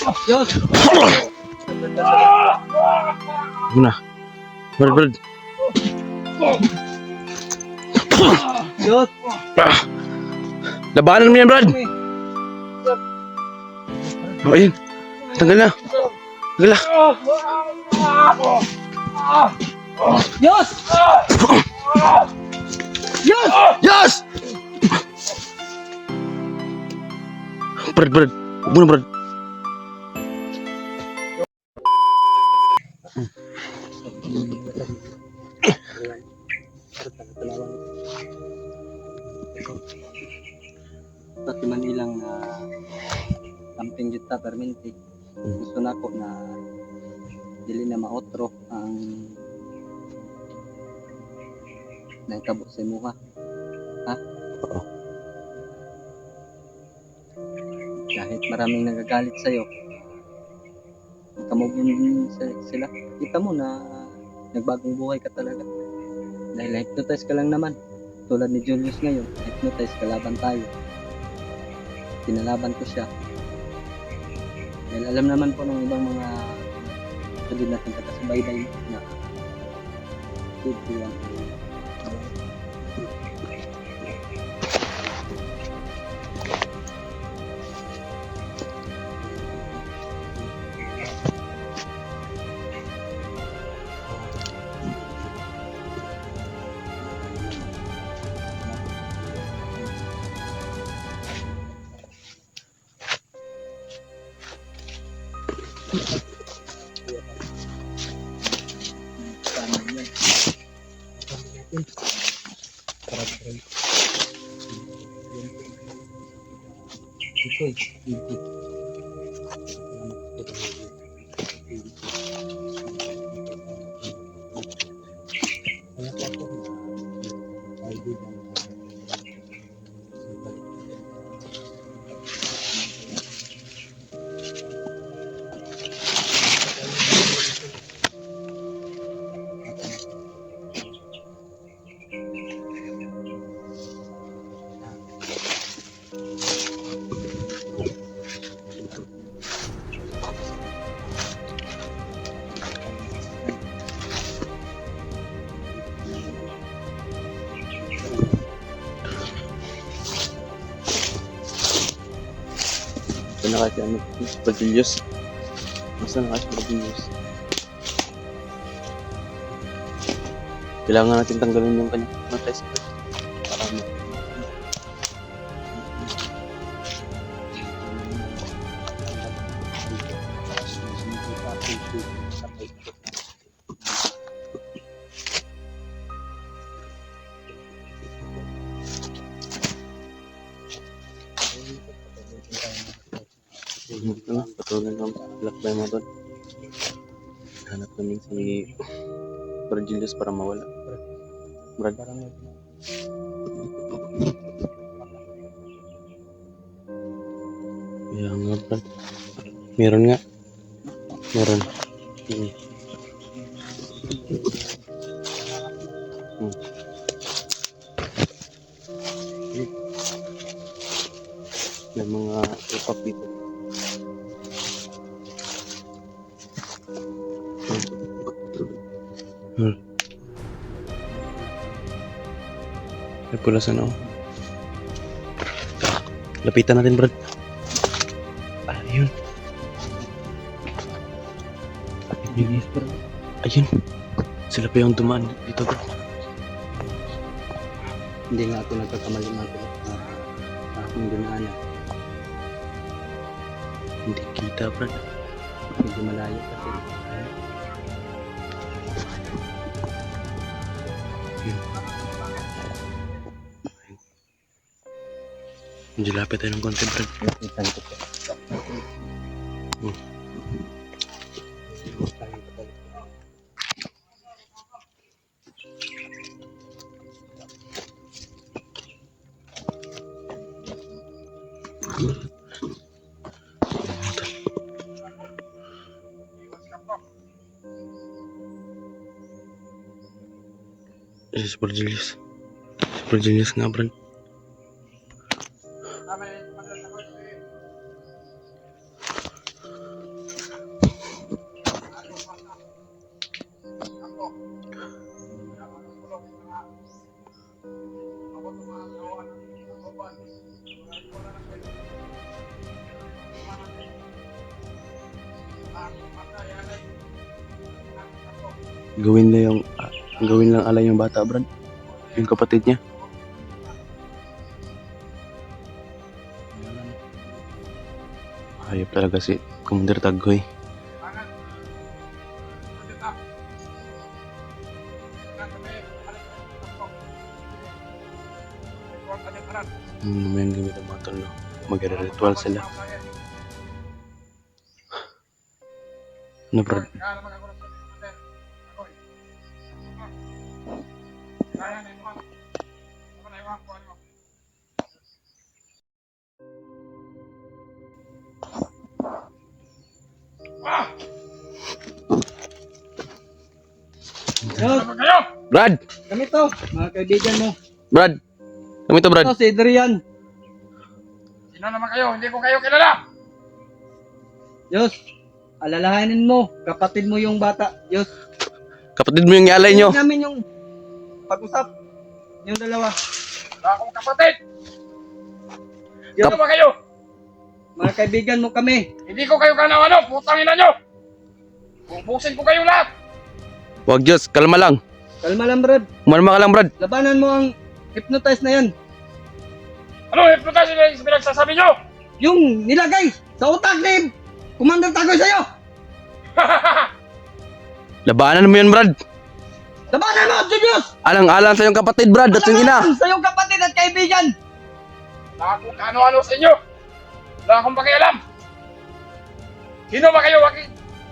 Yun. Guna. Brad. Yun. Labanan mo yan, Brad. Oh, ayun. Tanggal na. Tanggal na. Yos! Yos! Yes! Brad. Huwag mo na, Brad. Pati man ilang camping juta perminti. Gusto na ko na dili na maotro ang naitabo sa imuha. Ha? Oo. Kahit maraming nagagalit sa'yo, kamugin sila. Kita mo na nagbagong buhay ka talaga. Dahil hypnotize ka lang naman. Tulad ni Julius ngayon, hypnotize kalaban tayo. Pinalaban ko siya. Dahil alam naman po ng ibang mga tulad natin katasabaybay na good yan. Ito na kasi ano, Padillos. Masa na kasi Padillos. Kailangan natin tanggalin yung kanyang hypnotize. Para mo. Patuloy ng lakbay mo doon. Hanap namin si Virgilius para mawala. Brad. Kaya nga, Brad. Meron nga. Meron. May mga ipap dito. May pulasan ako. Lapitan natin, Brad. Ayun. Ayun. Sila pa yung dumaan dito, Brad. Hindi nga ako nagkakamali mga akong dinaanan. Hindi kita, Brad. Medyo malayo kasi. Medyo lapit tayo ng konti, Brad. Lapitan ko po. Si Virgilius. Si Virgilius nga, Brad. Gawin lang alay yung bata, Brad. Yung kapatid niya. Hayop talaga si Commander Taghoy. May gamit ang mga tol, no? Magre-ritual sila. Ano, Brad? Yos, Brad! kami to, mga kaibigan mo. Brad! Kami to, Brad. Ito, si Adrian. Sino naman kayo? Hindi ko kayo kilala. Yos, alalahanin mo, kapatid mo yung bata. Yos, Kapatid mo yung ialay nyo. hindi namin yung pag-usap. Yung dalawa. Wala akong kapatid. Yos, Sino ba kayo? mga kaibigan mo kami. Hindi ko kayo ano, putang ina nyo. Bubusin ko kayo lahat. Wag, Diyos. Kalma lang. Kalma lang, Brad. Umalma ka lang, Brad. Labanan mo ang hypnotize na yan. Ano, hypnotize yung pinagsasabi nyo? Yung nilagay sa utak ni Commander Taghoy sa'yo. Labanan mo yun, Brad. Labanan mo, Julius! Alang-alang sa iyong kapatid, Brad. At yung ina. Sa iyong kapatid at kaibigan. Wala akong ano-ano sa inyo. Wala akong pakialam. Sino ba kayo?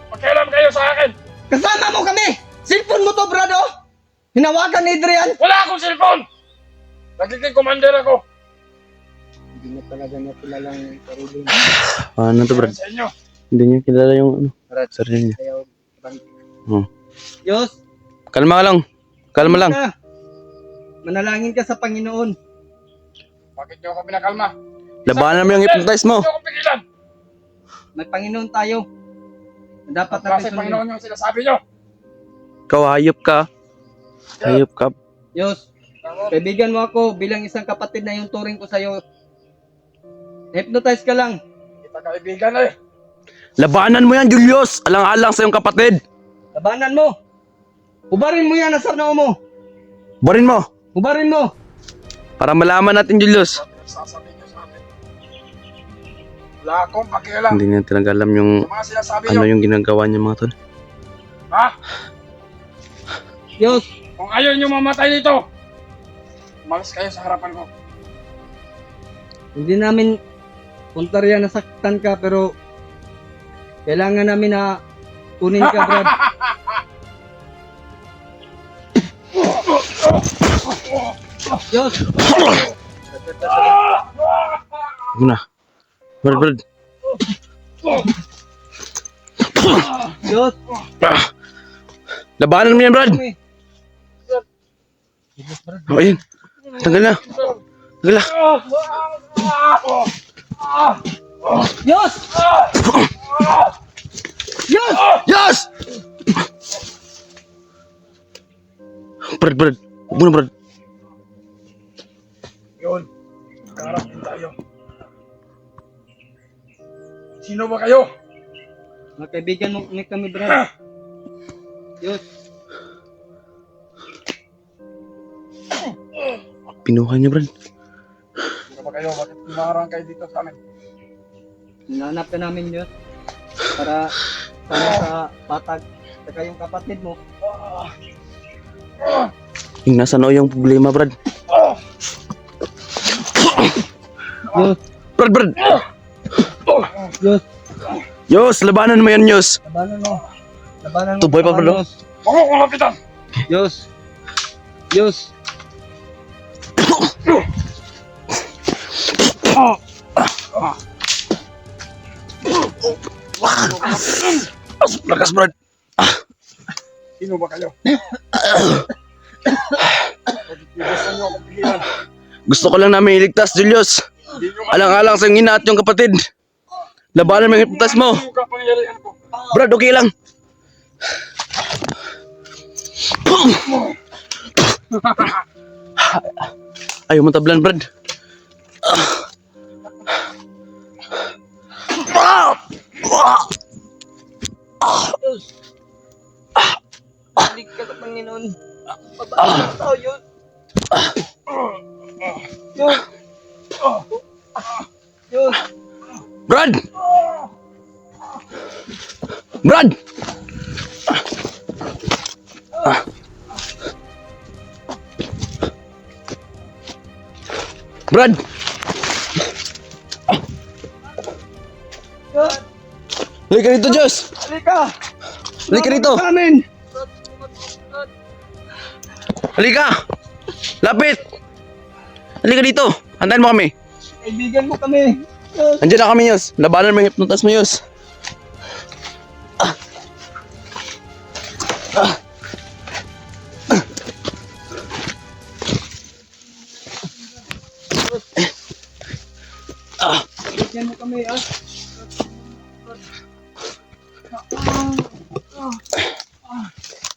Pakialam kayo sa akin. Kasama mo kami. Cellphone mo to, Brado. Hinawakan ni Adrian. Wala akong cellphone. Nagiging commander ako. Hindi mo talaga niya kilalang sarili mo. Ano to, Brad? Sa inyo. Hindi niya kilala yung Brad, sarili niya. ayaw. Yos. Kalma ka lang. Kalma lang. Manalangin ka sa Panginoon. Bakit nyo ako pinakalma? Labanan mo yung hypnotize mo. Hindi ako pigilan. May Panginoon tayo. Dapat At kasi natin Panginoon yung sinasabi nyo. Ikaw, hayop ka. Hayop ka. Yos, kaibigan mo ako bilang isang kapatid na yung turing ko sa'yo. Hypnotize ka lang. Kita kaibigan eh. Labanan mo yan, Julius. Alang-alang sa iyong kapatid. Labanan mo. Hubarin mo yan sa noo mo. Barin mo. Hubarin mo. Para malaman natin, Julius. Sasabi nyo sa akin. Wala akong pakialam. Hindi niya talaga alam yung Yung mga sinasabi ano nyo. yung ginagawa niya, mga tol. Ha? Yos, Kung ayaw nyo mamatay dito, umalis kayo sa harapan ko. hindi namin puntarya nasaktan ka pero kailangan namin na kunin ka, Brad. Yos, Huwag na. Brad. Yos. Labanan mo yan, Brad. Kami. O, ayun. Tagal na. Tagal na. Yos! Yos! Yes! Brad. Huwag mo na, Brad. Yun. Karap din tayo. Sino ba kayo? Mga kaibigan mo ni kami, Brad. Yos. Pinuha niya, Brad. Sino ba kayo? Bakit kumarang kayo dito sa amin? Hinanap ka namin, Yos. Para sana sa patag. Saka yung kapatid mo. Yung nasa noo yung problema, Brad. Yos. Brad. Yos. Yos, labanan mo yan, Yos. Labanan mo. Labanan mo. Tuboy pa, Brad. Yos. Huwag mo kulapitan! Yos. Yos. Lakas, Brad. Sino ba kayo? Gusto nyo akong pigilan. Gusto ko lang namin iligtas, Julius. Hindi nyo Alang-alang sa iyong ina at yung kapatid. Labanan mo yung hypnotize mo. yung kapangyarihan ko. Brad, okay lang. Ayaw mo tablan, Brad. Yos. Balik ka Pabalik tao yun. Yun. Yun. Brad! Brad! Brad! Yun. Halika rito, Diyos! Halika. Halika rito! Sa amin. Halika! Lapit! Halika dito! Hantayin mo kami! Kaibigan mo kami. Yun. Andiyan na kami, Yus. Labanan mo yung hypnotas mo, Yus. Kaibigan mo kami, ah.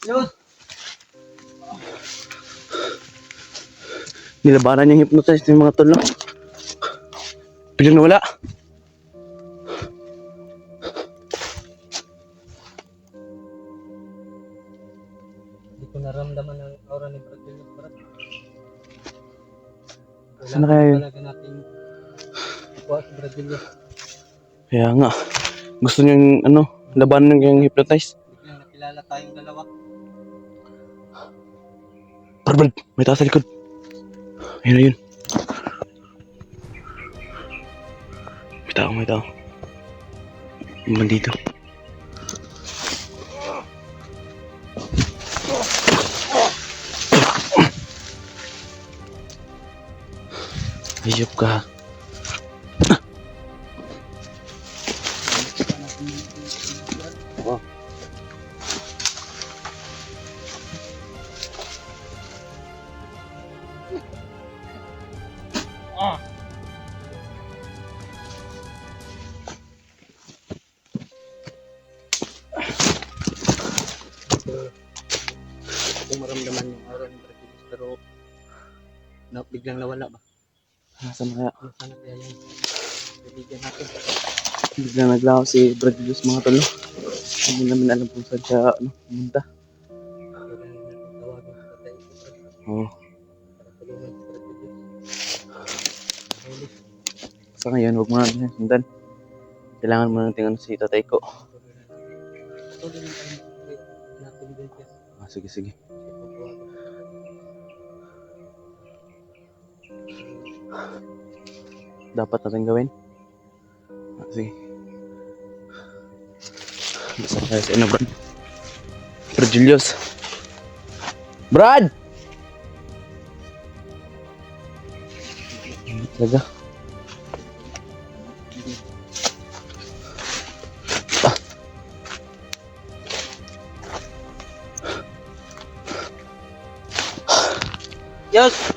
Yun. Nilabanan yung hypnotize ng mga tol, no? Biglang nawala. Hindi ko naramdaman ang aura ni Brad Julius, Brad. Saan na kaya yun? Talaga natin kuha si Brad Julius. Kaya nga. Gusto niyang, labanan yung hypnotize. Biglang nakilala tayong dalawa. Brad, may taas sa likod. Ayun na yun. May tao. Bandito. Ayop ka. Kung maramdaman yung aura ni Brad Julius, pero biglang nawala ba? Nasaan kaya? Sana kaya yung kaibigan natin. Biglang naglaho si Brad Julius, mga tol, no? Hindi namin alam kung saan siya, pumunta. Kailangan natin tawagan sa tatay ko, Brad. Oo. Para tulungan si Brad Julius. Ayun. Sa ngayon, huwag mo natin sundan. Kailangan mo natin si tatay ko. Tuloy natin din siya. Sige. Dapat natin gawin. Sige. Basta tayo sa ino, Brad. Brad Julius. Brad! Ano talaga? Yes!